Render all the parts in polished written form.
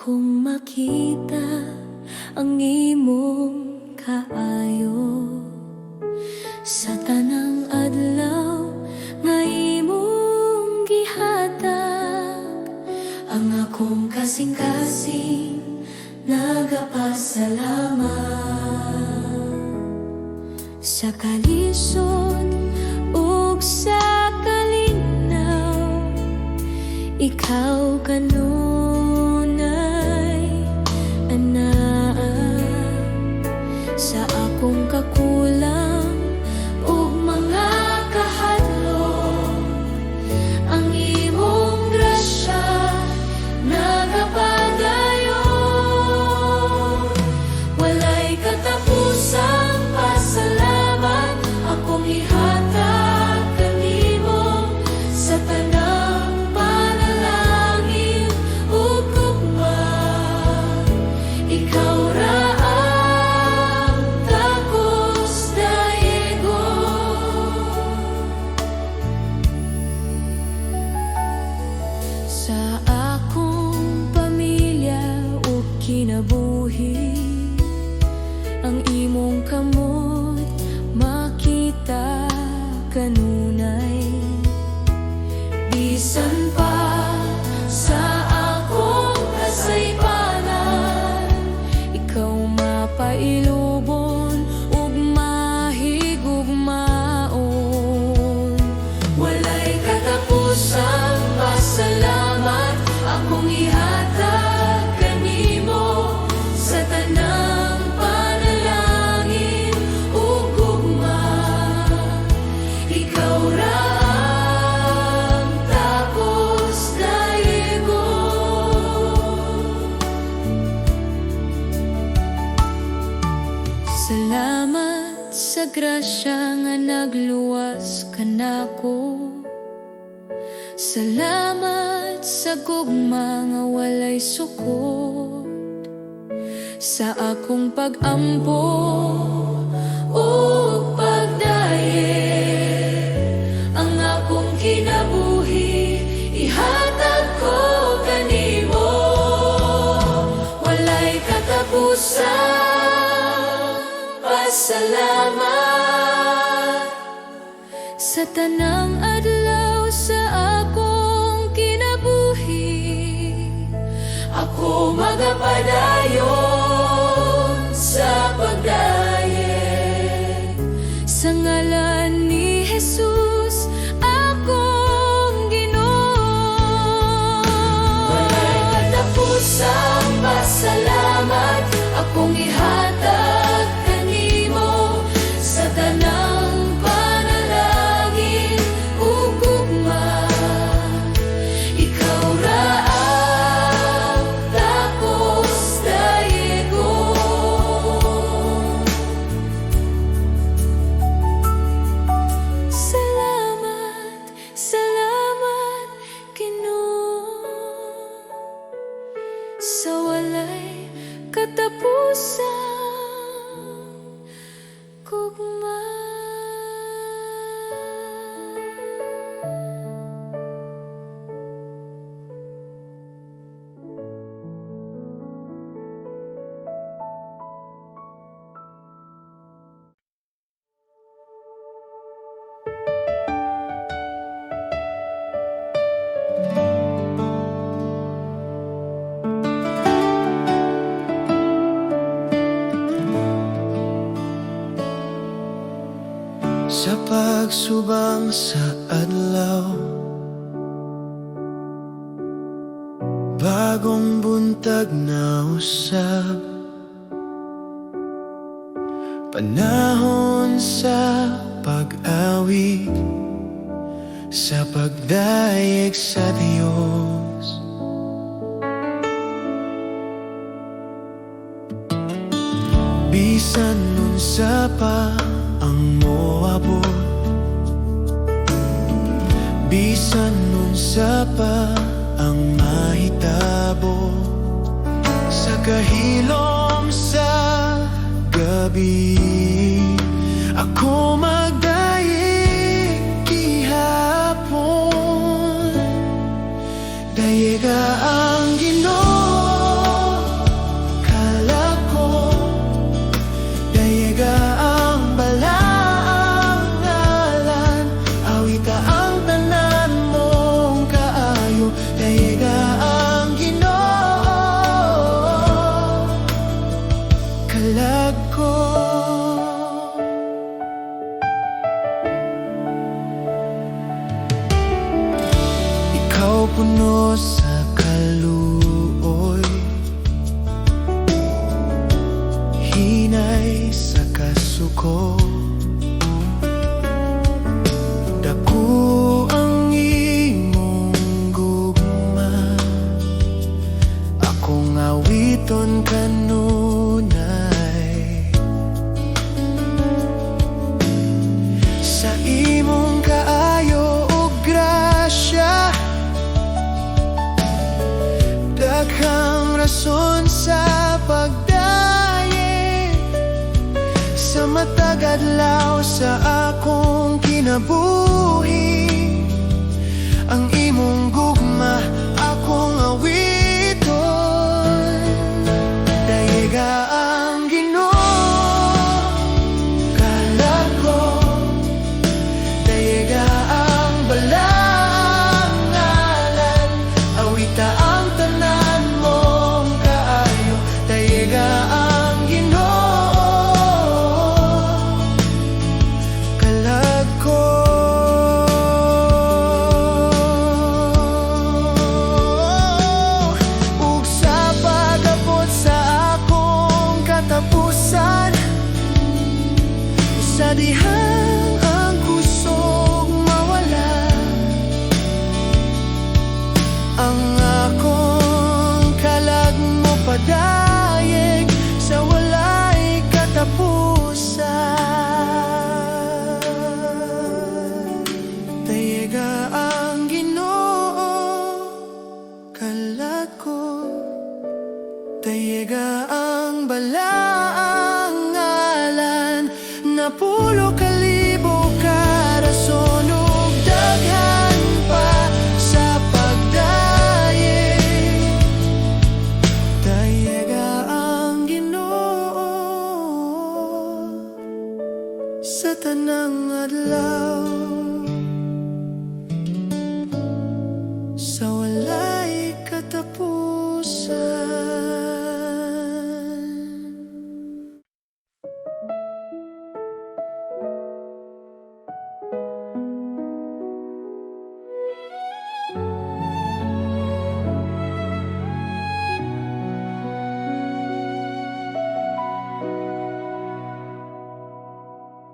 akong makita ang imong kaayo sa tanang adlaw nga imong gihatag. Ang akong kasing-kasing nagapasalamat sa kalisod ug sa kalinaw. Ikaw kanunay anaa sa akong kakulang ug mga kahadlok. Ang imong grasya nagapadayon, walay katapusang pasalamat akong ihatag kanimo sa tanang panalangin ug gugma. Ikaw ra ang takos dayegon sa akong pamilya ug kinabuhi. Ang imong kamot makita kanunay, bisan pa sa akong kasaypanan. Ikaw mapailubon ug mahigugmaon, walay katapusang pasalamat akong ihatag kanimo sa tanang panalangin ug gugma. Ikaw ra ang takos dayegon. Salamat sa grasya nga nagluwas kanako. Salamat sa gugma nga walay sukot sa akong pag-ampo ug pagdaye. Ang akong kinabuhi ihatag ko kanimo, walay katapusang pasalamat sa tanang adlaw sa akong kinabuhi. Ako magapadayon sa pagdaye sa ngalan ni Jesus akong Ginoo. Walay katapusang pasalamat akong ihatag kanimo sa tanang panalangin ug gugma. Ikaw ra ang takos dayegon. Salamat, salamat Ginoo sa walay katapusang gugma. Sa pagsubang sa adlaw, bagong buntag na usab, panahon sa pag-awig, sa pagdayeg sa Dios. Bisan unsa pa ang moabot, bisan unsa pa ang mahitabo, sa kahilom sa gabi ako magdayeg gihapon. Dayeg ang Ginoo matagadlaw sa akong kinabuhi. Ang imong gugma, akong awiton. Dayiga ang Ginoo, kalag ko. Dayiga ang balang ngalan, awita ang tanan mong kaayo. Dayiga ang Ginoo, kalag ko. Ug sa pag-abot sa akong katapusan, sa dihang ang kusog mawala, ang akong kalag mo padayeg sa walay katapusan. Dayiga ang Ginoo, kalag ko. Dayiga ang balaang ngalan, napulo kalibo ka rason ug daghan pa sa pagdayeg. Dayiga ang Ginoo sa tanang adlaw, sa walay katapusan.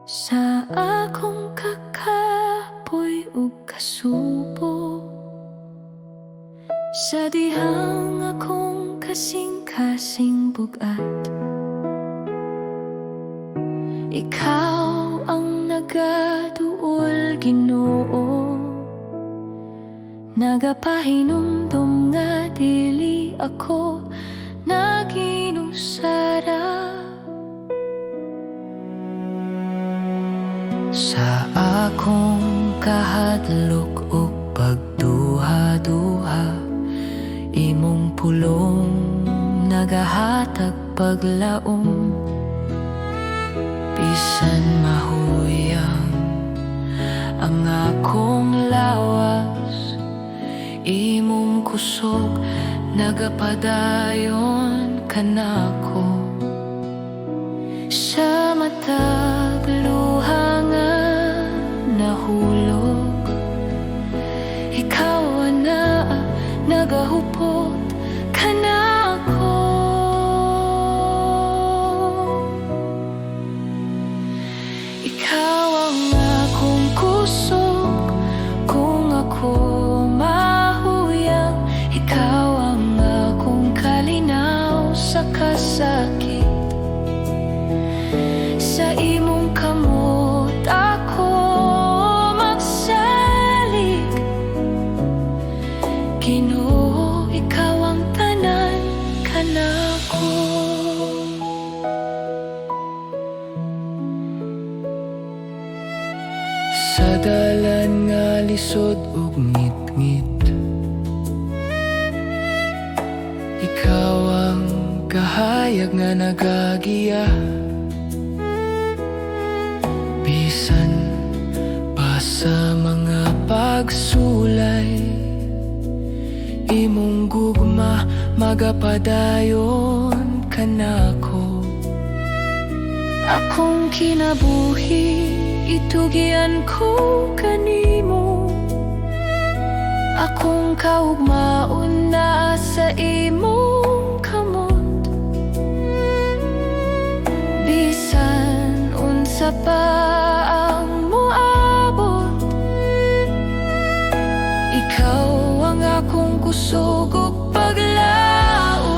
Sa akong kakapoy ug kasubo, sa dihang akong kasing-kasing bugat, ikaw ang nagaduol, Ginoo. Nagapahinumdum nga dili ako naginusara. Sa akong kahadlok ug pagduha-duha, imong pulong nagahatag paglaom. Bisan mahuyang ang akong lawas, imong kusog nagapadayon kanako. Sa matag luha nga nahulog, ikaw na nagahupot kanako. Ikaw ang akong kusog kung ako mahuyang, ikaw ang akong kalinaw sa kasakit. Sa imong kamot ako magsalig, Ginoo, ikaw ang tanan kanako. Sa dalan nga lisod ug ngit-ngit, ikaw ang kahayag nga nagagiya. Bisan pa sa mga pagsulay, imong gugma magapadayon kanako. Akong kinabuhi, itugian ko kanimo. Akong kaugmaon na sa imong kamot. Bisan unsa pa ang moabot, ikaw ang akong kusog ug paglaom.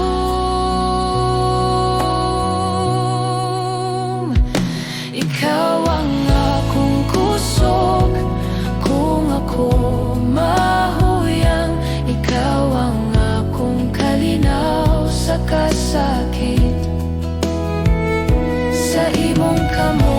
Ikaw ang akong kusog kung ako mahuyang, ikaw ang akong kalinaw sa kasakit. Sa imong kamot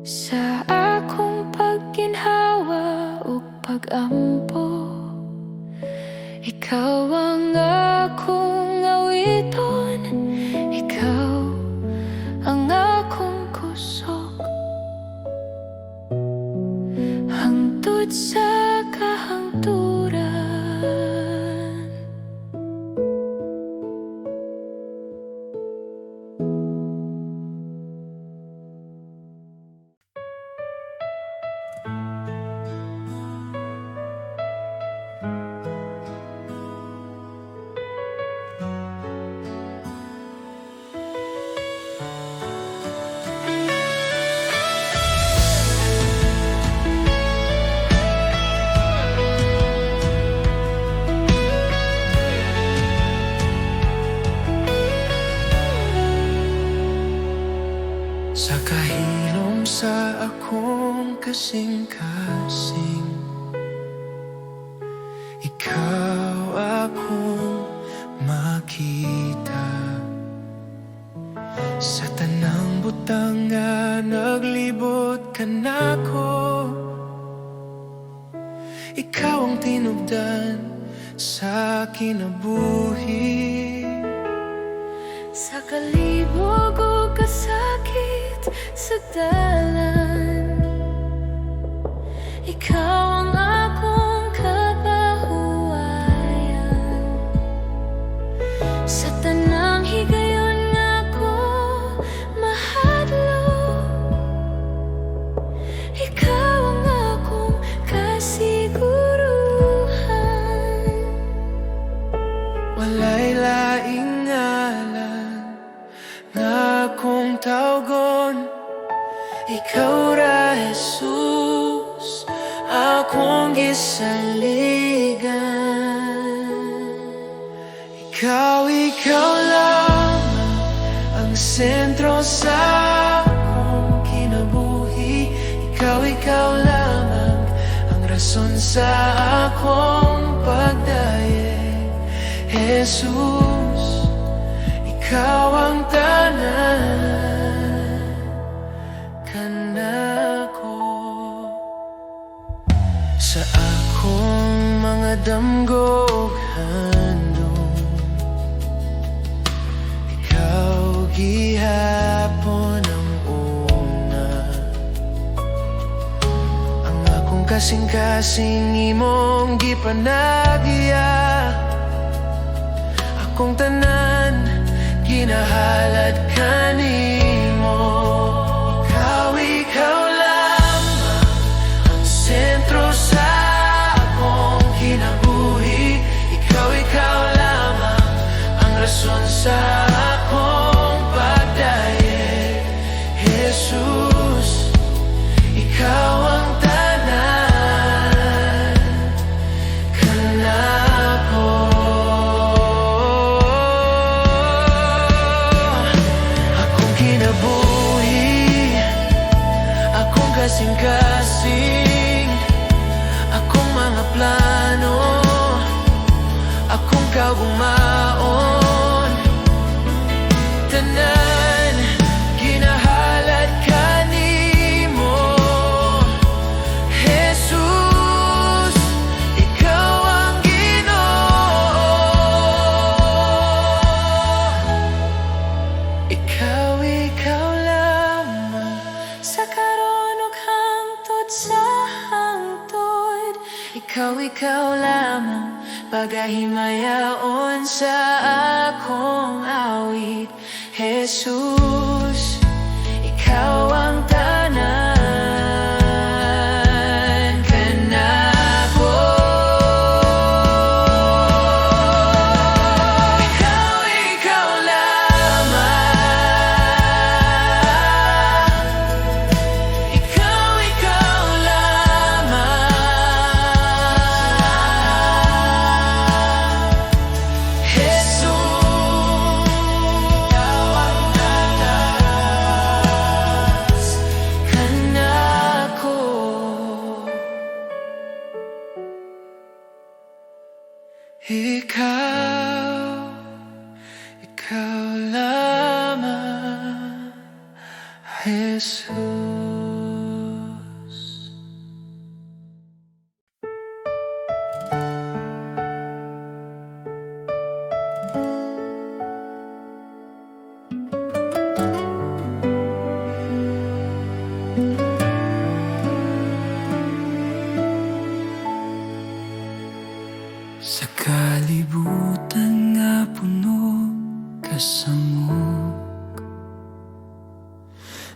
sa akong pagginhawa o pag-ampo. Ikaw ang akong awiton, ikaw ang akong kusog, hangtod sa kahangturan. Sa kahilom sa akong kasing-kasing, ikaw akong makita. Sa tanang butang nga naglibot ka nako, ikaw ang tinubdan sa kinabuhi. Sa kalibog o kasakit sa dalan, ikaw ang akong kapahuwayan. Sa tanang higayon ako mahadlok, ikaw ang akong kasiguruhan. Walay laing ngalan nga akong tawgon, ikaw ra Jesus, akong gisaligan. Ikaw lamang ang sentro sa akong kinabuhi. Ikaw lamang ang rason sa akong pagdaye. Jesus, ikaw ang tanan kanako. Sa akong mga damgog handog, ikaw gihapon ang una. Ang akong kasing-kasing imong gipanagya, akong tanan ginahalad kanimo. Ikaw lamang ang sentro sa akong kinabuhi. Ikaw lamang ang rason sa akong pagdaye. Jesus, ikaw ang tanan kanako. Kasing-kasing akong mga plano, akong kaumaon, tanan ginahalad kanimo. Jesus, ikaw ang Ginoo. Ikaw lamang Sa karon ug hangtod sa hangtod, ikaw lamang pagahimayaon sa akong awit. Jesus, ikaw ang tanan kanako. Ikaw lamang, ikaw lamang. Jesus, ikaw ang tanas kanako. Ikaw lamang, Jesus.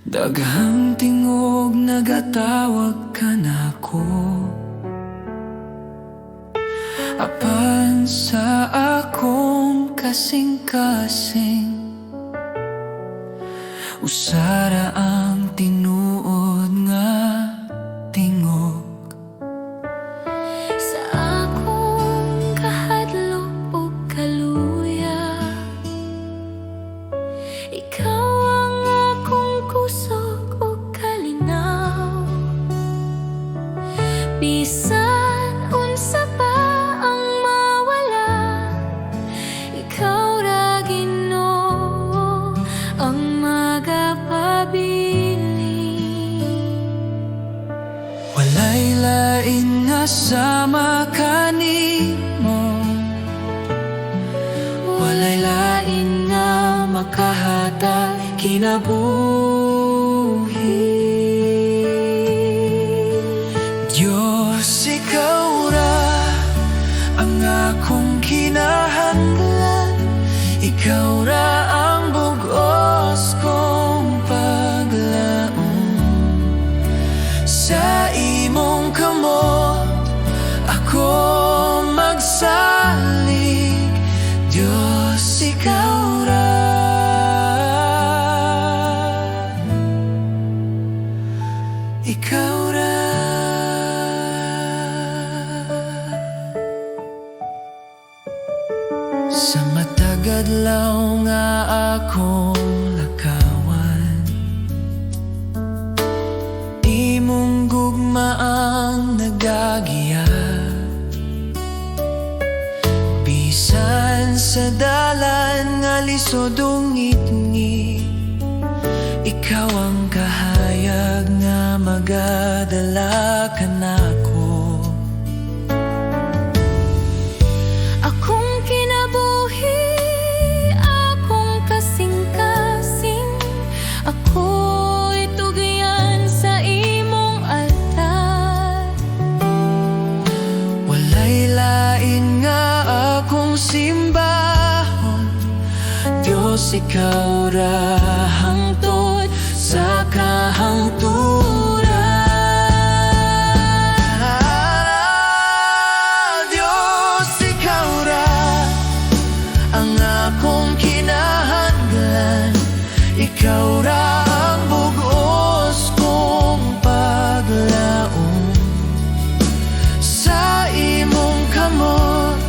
Daghang tingog nagatawag ka nako, apan sa akong kasing-kasing usara ang tinuod nga tingog. Sa akong kahadlok o kaluya, ikaw ang akong kusog o kalinaw. Bisan unsa pa ang mawala, ikaw ra Ginoo ang walay lain nga sama kanimo, walay lain nga makahatag kinabuhi. Diyos, ikaw ra ang akong kinahanglan, ikaw ra ang bugos kong paglaom. Sa imong kamot ako magsalig, Diyos, ikaw ra. Ikaw ra. Sa matagadlaw nga akong lakawan, imong gugma ang nagagiya. Bisan sa dalan nga lisod o ngit-ngit, ikaw ang kahayag nga magadala ka nako. Akong kinabuhi, akong kasing-kasing, ako'y tugyan sa imong altar. Walay lain nga akong simbahon, Diyos, ikaw ra hangtod sa kahangturan. Diyos, ikaw ra ang akong kinahanglan, ikaw ra ang bugos kong paglaom. Sa imong kamot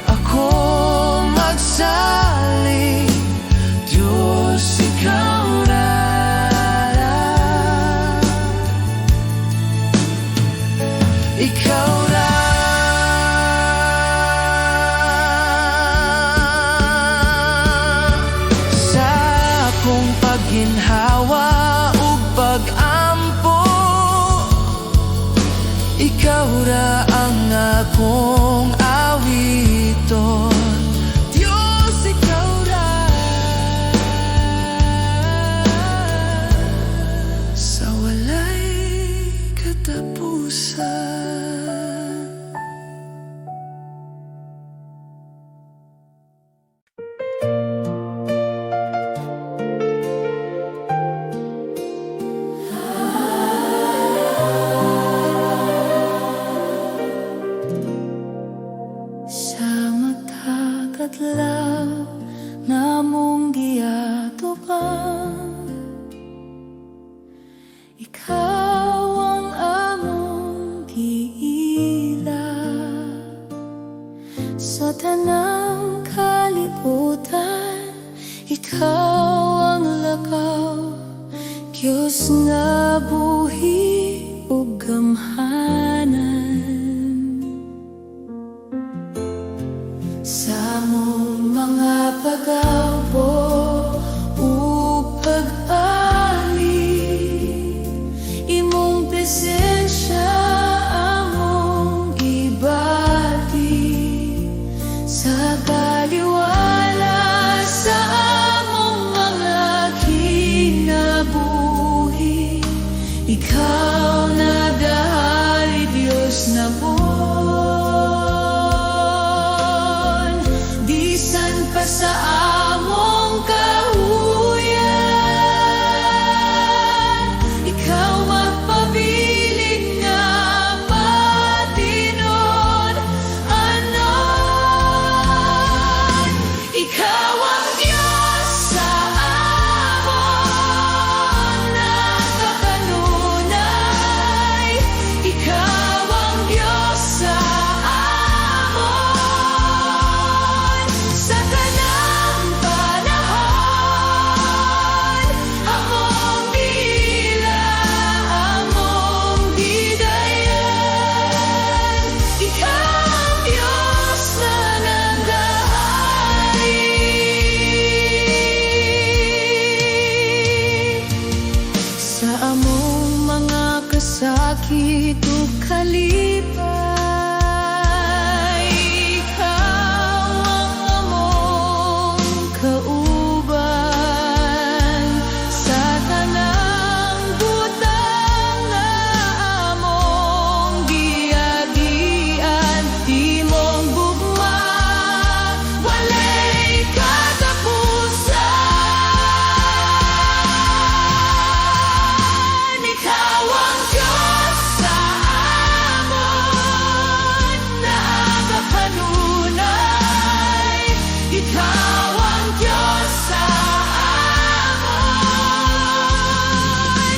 ako magsalig, Diyos, ikaw ra. Ikaw ra. Sa akong pagginhawa ug pag-ampo, ikaw ra ang akong awiton. Diyos, ikaw ra. Sa walay katapusan. Sa magkakadlaw namong giatuban, ikaw ang among giila. Sa tanang kalibutan, ikaw ang lakaw, Diyos nga buhi ug gamhanan. Sa mong mga pag-apo o pag-ali, imong presensya among ibati. Sa baliwala sa among mga kinabuhi, ikaw nagahari. sakit ug kalipay. Ikaw ang among kauban sa tanang butang na among giagian. Di mong gugma, walay katapusan. Ikaw ang Diyos sa amon, nagakanunay. Ikaw ang Diyos sa amon,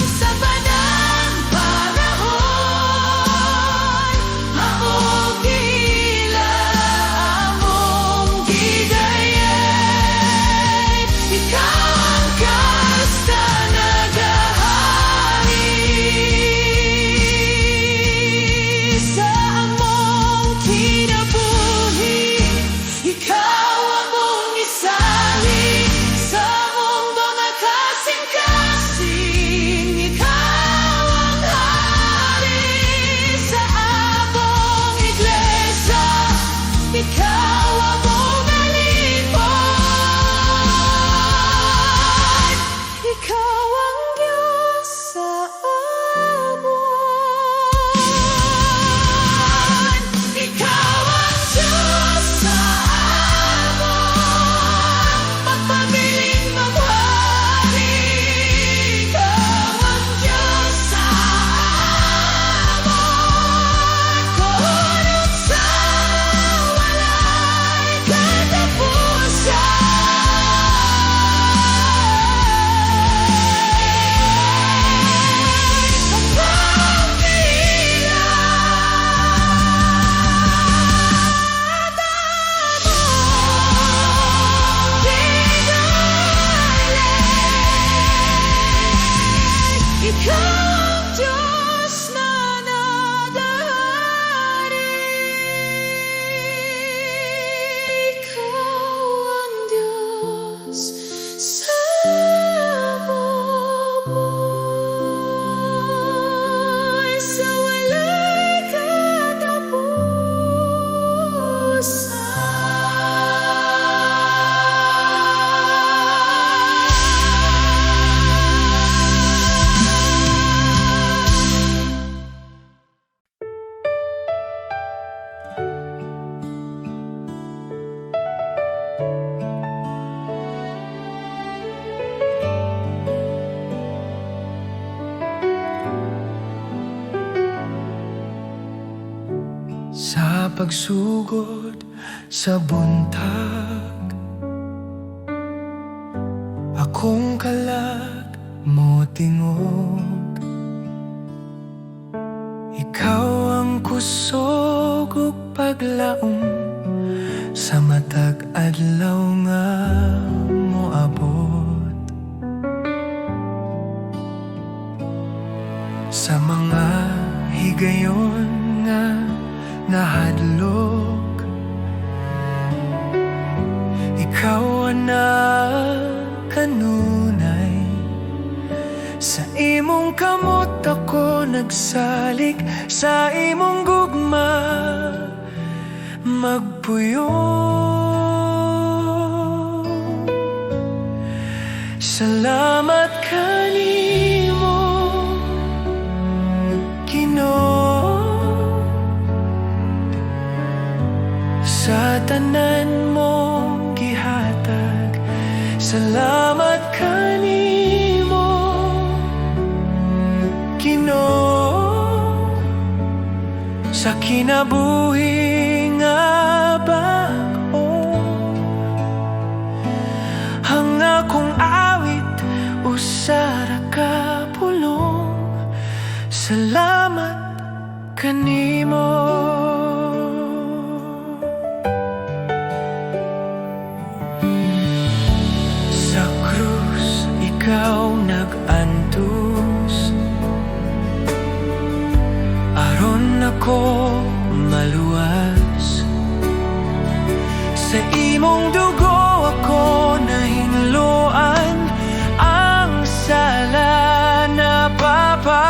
sa banang panahon. Among gila, among gidayay. Ikaw ang kasta nagahari sa among kinabuhi. Ikaw among isali sa among mga kasing-kasing. Ikaw ang hari sa among iglesia. Ikaw among alipon. Ikaw ang Diyos sa amon. Ikaw ang Diyos sa amon, magpabiling maghari. Ikaw ang Diyos sa amon, kahunong sa walay katapusan. Among gila, ikaw ang Diyos na nagahari. Ikaw ang Diyos sa buhay, sa walay Sa pagsugod sa buntag, akong kalag mo tingog. Ikaw ang kusog ug paglaom sa matag adlaw nga moabot. Sa mga higayon nga nahadlok, ikaw ang kanunay. Sa imong kamot ako nagsalig, sa imong gugma magpuyo. Salamat kanimo, Ginoo, sa tanan mong gihatag. Salamat kanimo, Ginoo, sa kinabuhi nga bag-o. Ang akong awit usara ka pulong. Salamat kanimo. Sa krus ikaw nag-antos, aron ako maluwas. Sa imong dugo ako nahinluan, ang sala na papa.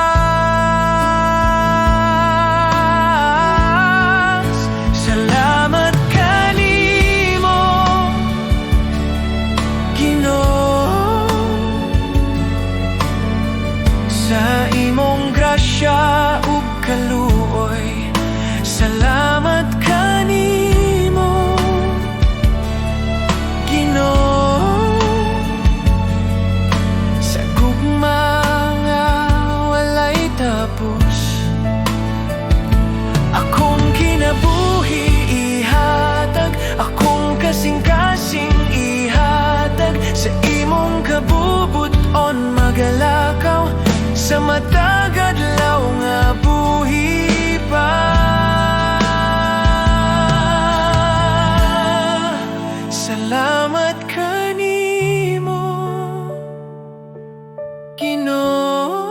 sa imong grasya ug kaluoy. Salamat kanimo, Ginoo, sa gugma nga walay tapos. Akong kinabuhi ihatag, akong kasing-kasing ihatag, sa imong kabubuton magalakaw, sa matag adlaw nga buhi pa. Salamat kanimo, Ginoo,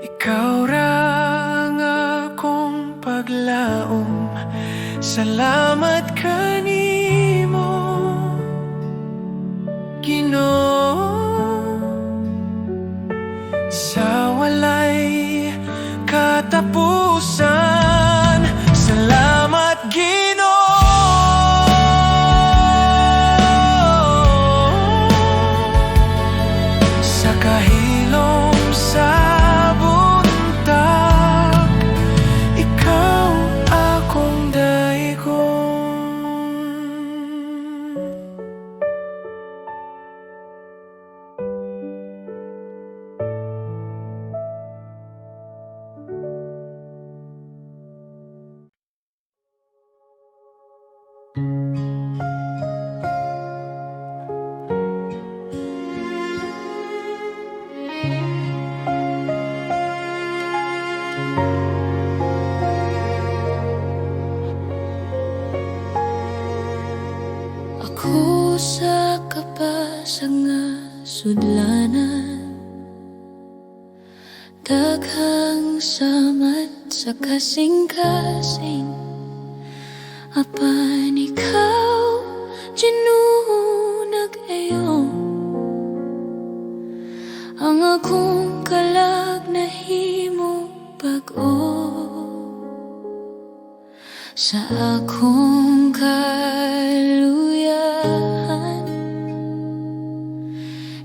ikaw ra nga akong paglaom. Salamat kanimo, Ginoo, sa walay katapusan. Salamat Ginoo, sa kahilom sa buntag, ikaw akong daigon. Ako sa kapasag nga sudlanan, daghang samat sa kasing-kasing. Apan ikaw, Ginoo, nag-ayong, ang akong kalag nahimo bag-o. Sa akong kaluyahan,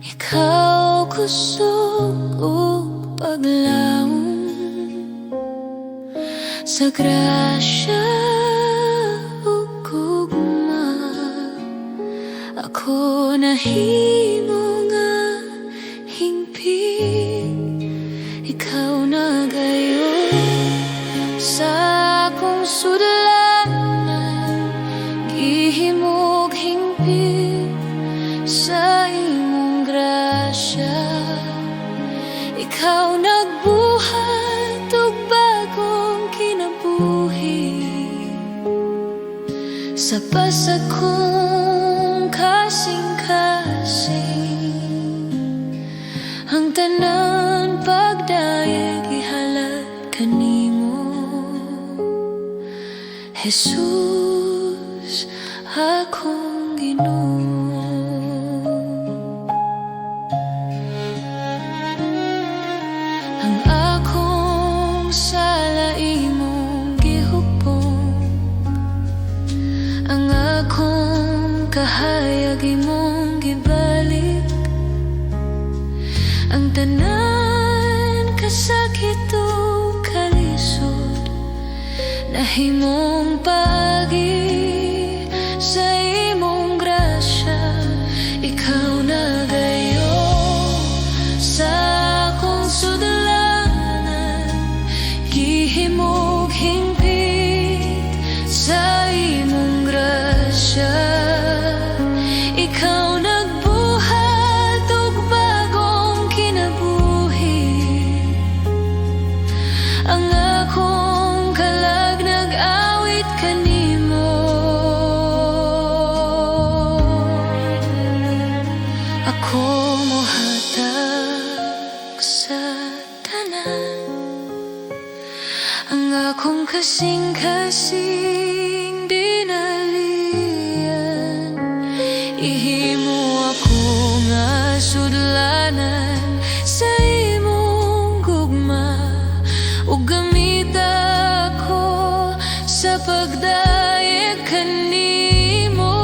ikaw kusog o paglaom. Sa grasya o gugma, ako nahimo nga hingpit. Ikaw nagayon sa akong sudlanan, gihimog hingpit sa imong grasya. Ikaw nagbuhat og bagong kinabuhi, sa pasag kong kasing-kasing. Ang tanan pagdayeg ihalad kanimo, Jesus, akong Ginoo. Ang akong sala imong gihupong, ang akong kahayag imong gibalik. Ang tanan kasakit o kalisod, nahimong pagi sa imong grasya. Ikaw nagayon sa akong sudlanan, gihimog hingpit sa imong grasya. Ikaw nagbuhat og bagong kinabuhi, ang akong kalag nag-awit kanimo. Ako mohatag sa tanan, ang akong kasing-kasing dinalian. Ihimo ako nga sudlanan sa imong gugma, ug gamit ako sa pagdayeg kanimo.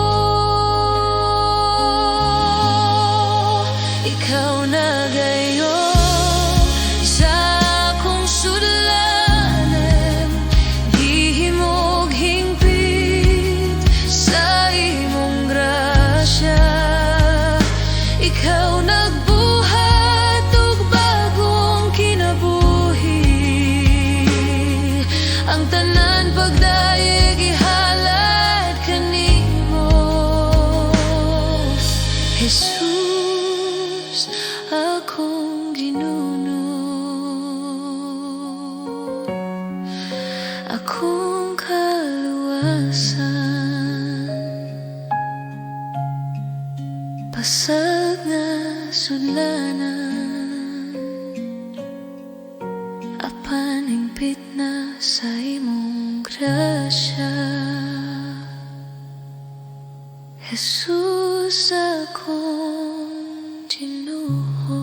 Ikaw nagayon akong ginuno, akong kaluwasan. Pasag nga sudlanan, apan hingpit na sa imong grasya. Jesus, akong Ginoo.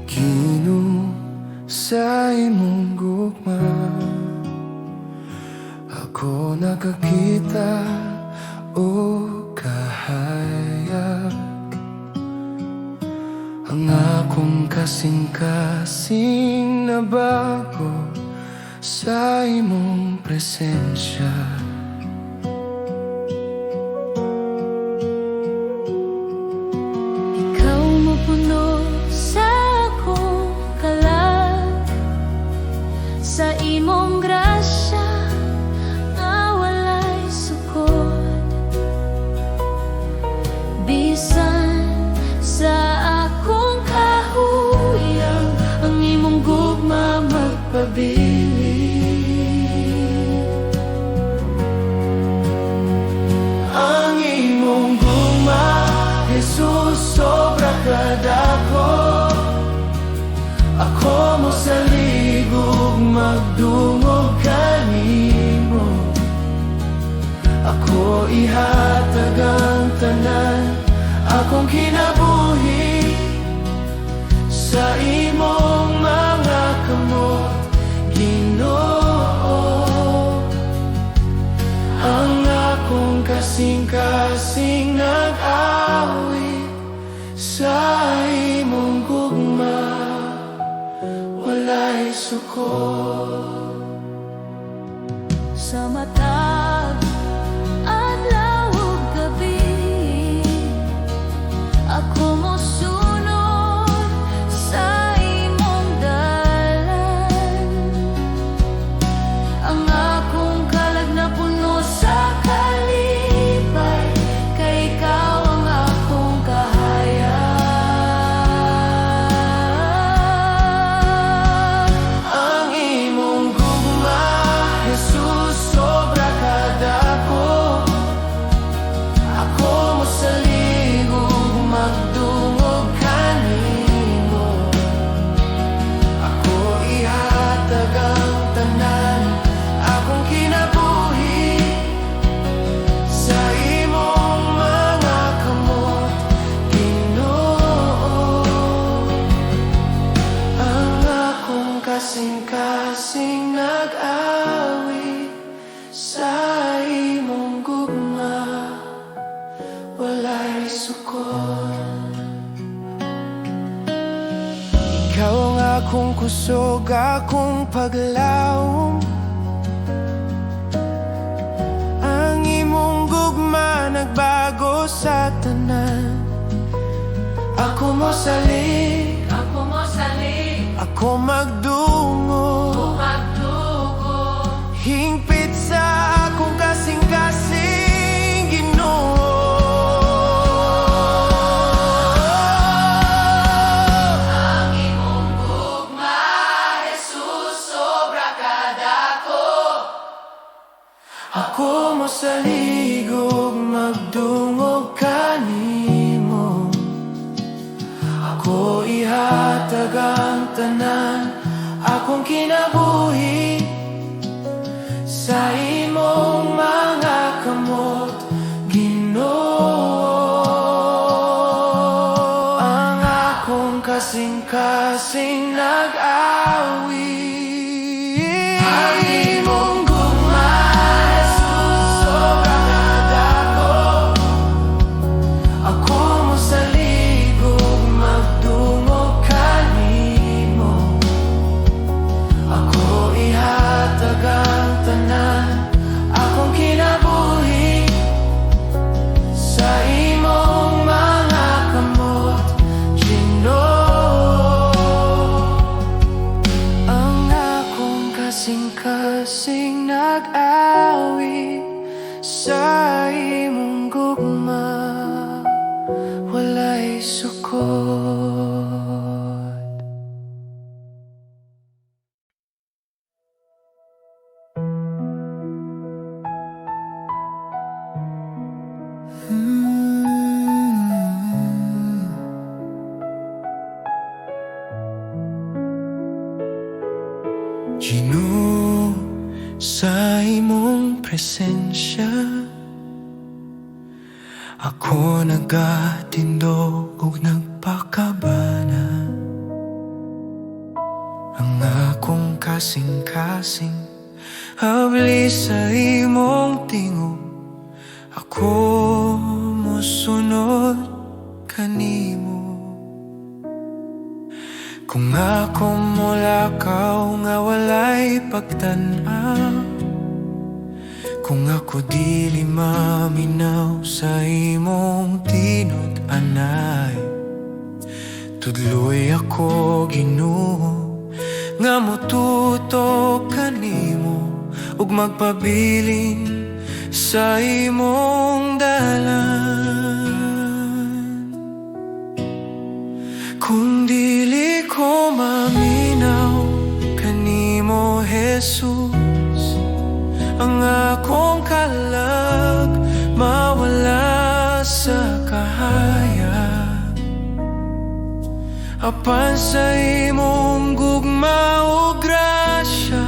Ginoo, sa imong gugma ako nakakita o kahayag. Ang akong kasing-kasing na bago sa imong presensya. Ikaw mo puno sa akong kalag, sa imong grasya nga walay sukod. Bisan sa akong kahuyang, ang imong gugma magpabilin. Ang imong gugma, Jesus, sobra kadako. Ako mo sa ligog magdungog kanimo. Ako ihatag ang tanan, akong kinabuhi sa imong mga kamot, Ginoo. Ang akong kasing-kasing nag-awit sa imong gugma, walay sukod. Sa matag adlaw ug gabi, ako mosunod sa imong dalan. Ang akong kalag na puno sa kalipay, kay ikaw ang akong kahayag. Ang imong gugma, Jesus, sobra kadako. Ako mo sa ligog magdungog kanimo. Ako ihatag ang tanan, akong kinabuhi sa imong mga kamot, Ginoo. Ang akong kasing-kasing nag-awit sa imong gugma, walay sukod. Ikaw ang akong kusog, akong paglaom. Ang imong gugma nagbago sa tanan. Ako mo salig, ako magdungo, hingpit sa akong kasing-kasing, Ginoo. Ang imong gugma, Jesus, sobra kadako. Ako mo sa ligog magdungog kanimo. Ako ihatag ang tanan, akong kinabuhi sa imong mga kamot, Ginoo. Ang akong kasing-kasing nag-awit. Ang imong gugma, Jesus, sobra kadako. Ako mo sa ligog magdungog kanimo. Ako ihatag sa imong gugma walay sukot. Ginoo, sa imong presensya ako nagatindog ug nagpakabana. Ang akong kasing-kasing habli sa imong tingog, ako mosunod kanimo. Kung ako mulakaw nga walay pagtan-aw, kung ako dili maminaw sa imong tinud-anay, tudloy ako Ginoo nga motutok kanimo ug magpabilin sa imong dalan. Kung dili ko maminaw kanimo Jesus, ang akong kalag mawala sa kahayag. Apan sa imong gugma o grasya,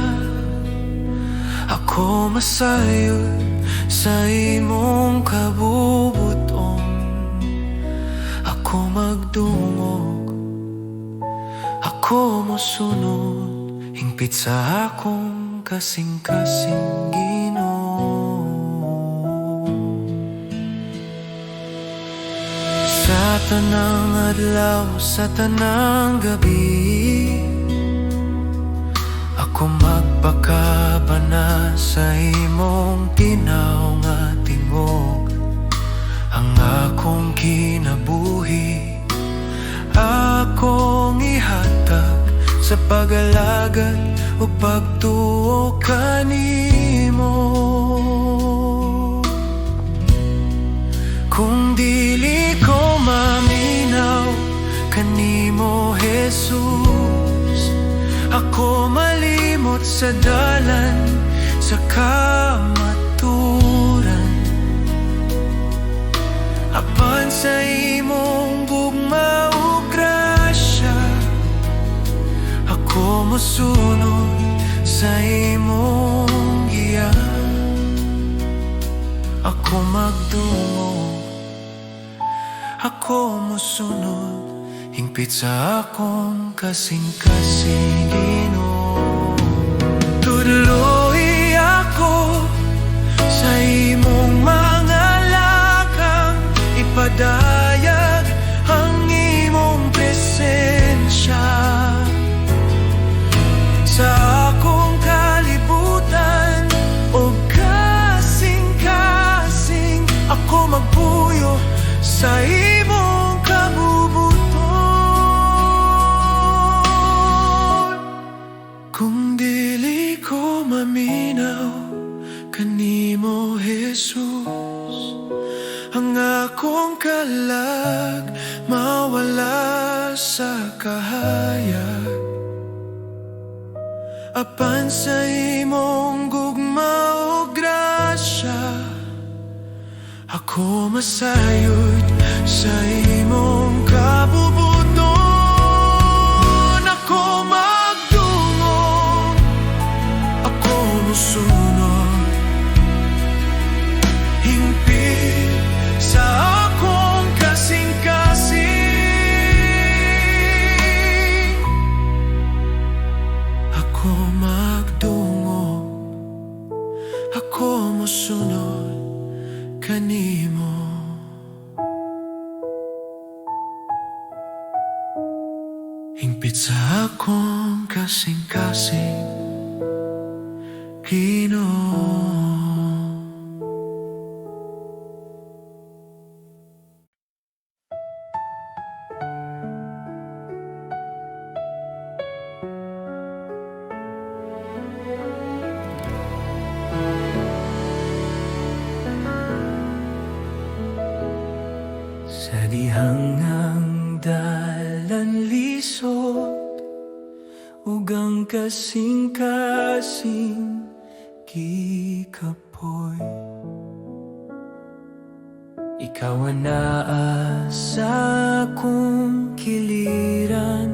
ako masayod sa imong kabubuton. Ako magdungog, ako mosunod, hingpit sa akong kasing-kasing Ginoo. Sa tanang adlaw, sa tanang gabi, ako magpakabana sa imong tinaw nga tingog. Ang akong kinabuhi akong ihatag sa pag-alagad o pagtuo kanimo. Kung dili ko maminaw kanimo Jesus, ako malimot sa dalan sa kamaturan. Apan sa imong gugma o grasya, ako mosunod sa imong giya. Ako magdungog, ako mosunod, hingpit sa akong kasing-kasing Ginoo. Tuloy ako sa imong mga lakang, ipadayag ang imong presensya sa akong kalibutan o kasing-kasing. Ako magpuyo sa imong kabubuton. Kung dili ko maminaw kanimo Jesus, ang akong kalag mawala sa kahayag. Apan sa imong gugma o grasya, ako masayod sa imong kabubuton. Ako magdungog, ako mosunod, hingpit sa akong kasing-kasing. Ako magdungog, ako mosunod kanimo. Hingpit sa akong kasing-kasing Ginoo. Sa dihangang dalan lisod, ugang kasing-kasing kikapoy. Ikaw ang naasa kong kiliran,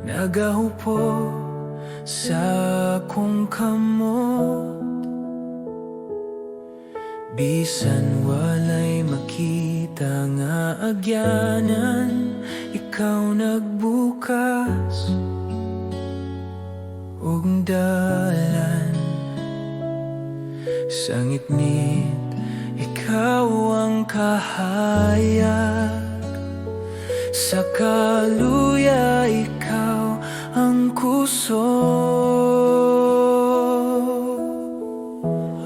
nagahupo sa kong kamot. Bisan walay makita nga agyanan, ikaw nagbukas ug dalan. Sa ngitngit, ikaw ang kahayag. Sa kaluya, ikaw ang kusog.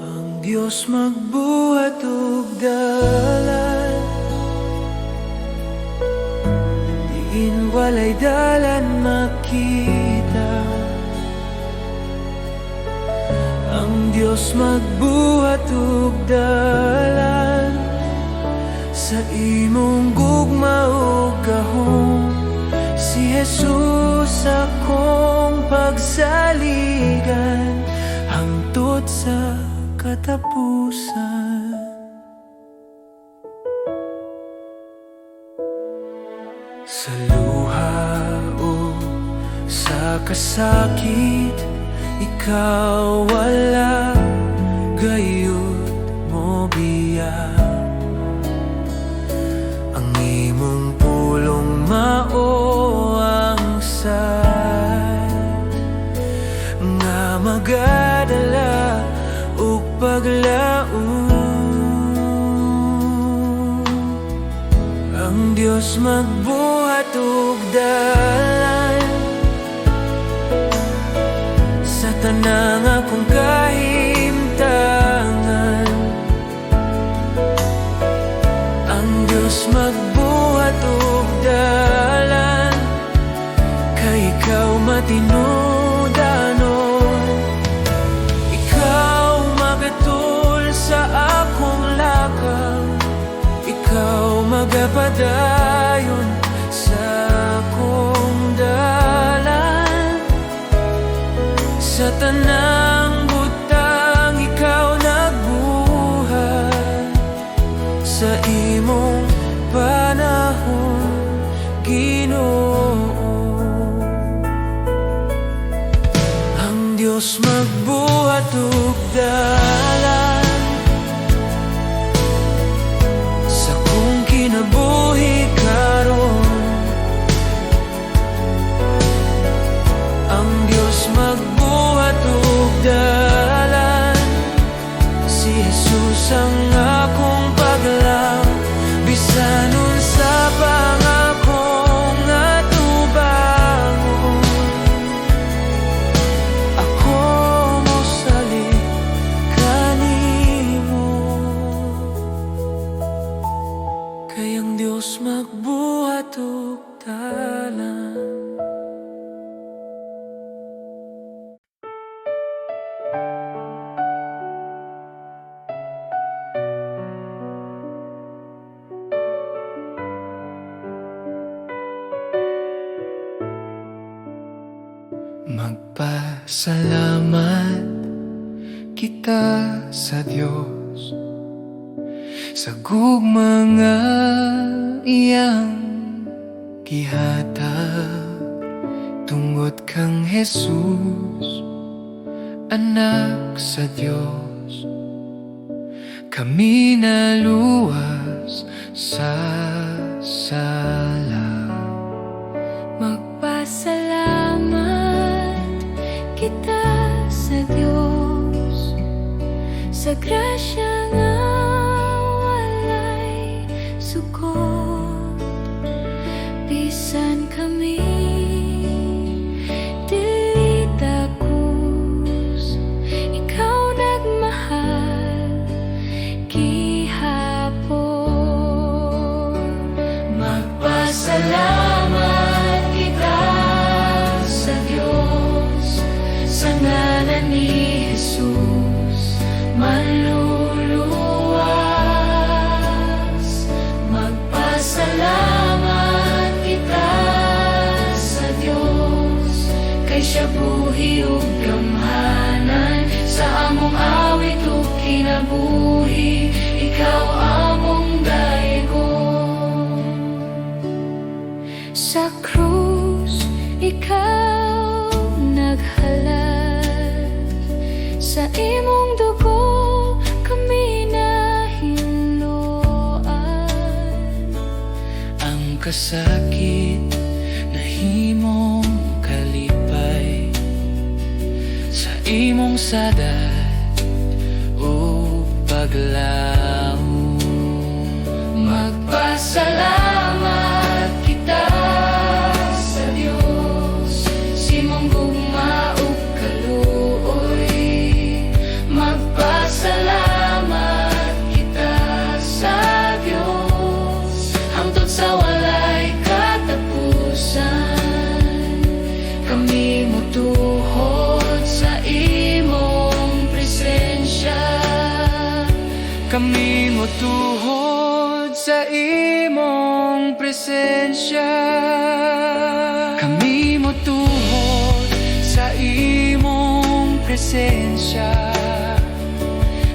Ang Diyos magbuhat ug dalan, diin walay dalan makita. Ang Diyos magbuhat ug dalan, sa imong gugma ug gahom. Si Jesus akong pagsaligan, hangtod sa katapusan. Sa luha o sa kasakit, ikaw wala gayud mo biya. Ang imong pulong mao ang say nga magadala ug paglaom. Ang Diyos magbuhat ug dalan, sa tanang akong kahimtangan. Ang Diyos magbuhat ug dalan, kay ikaw matinudanon. Ikaw magatul sa akong lakang, ikaw magapadayon sa akong dalan. Sa tanang butang, ikaw nagbuhat. Sa imong panahon, Ginoo. Ang Diyos magbuhat ug dalan, sa kong kinabuhi karon. Ang Diyos magbuhat ug dalan, si Jesus ang akong paglaom. Bisanon sa pangakong atubangon, ako mosalig kanimo. Kay ang Diyos magbuhat ug dalan. Magpasalamat kita sa Diyos sa gugma nga iyang gihatag. Tungod kang Jesus, anak sa Diyos, kami naluwas sa sala. Magpasalamat kita sa Diyos sa grasya nga walay sugot. Bisan kami dili takus, ikaw nagmahal gihapon. Magpasalamat siya buhi ug gamhanan. Sa among awit ug kinabuhi, ikaw among daegon. Sa krus, ikaw naghalad. Sa imong dugo, kami nahinloan. Ang kasakit na himong kalipay sa imong sadat o paglaom. Magpasalamat kita sa Dios, simong gugma ug kaluoy. Magpasalamat kita sa Dios, hangtod sa walay katapusan. Kami motuhod sa imong presensya. Kami motuhod sa imong presensya. Kami motuhod sa imong presensya.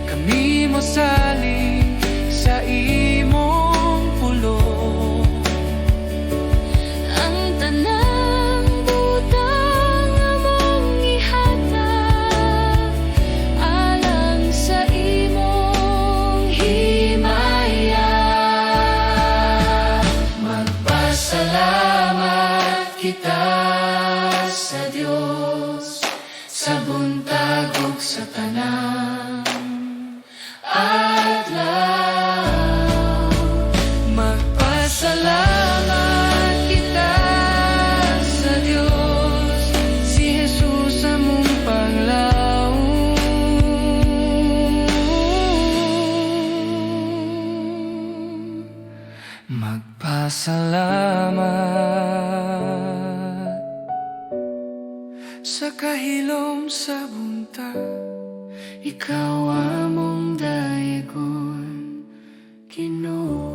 Kami mosalig sa imong pulong. Ang tanang butang among ihatag alang sa imong himaya. Magpasalamat kita sa Dios, sa buntag ug sa tanang adlaw. Magpasalamat kita sa Diyos, si Jesus among panglaom. Magpasalamat sa kahilom sa buntag, Ikaw among daegon, Ginoo.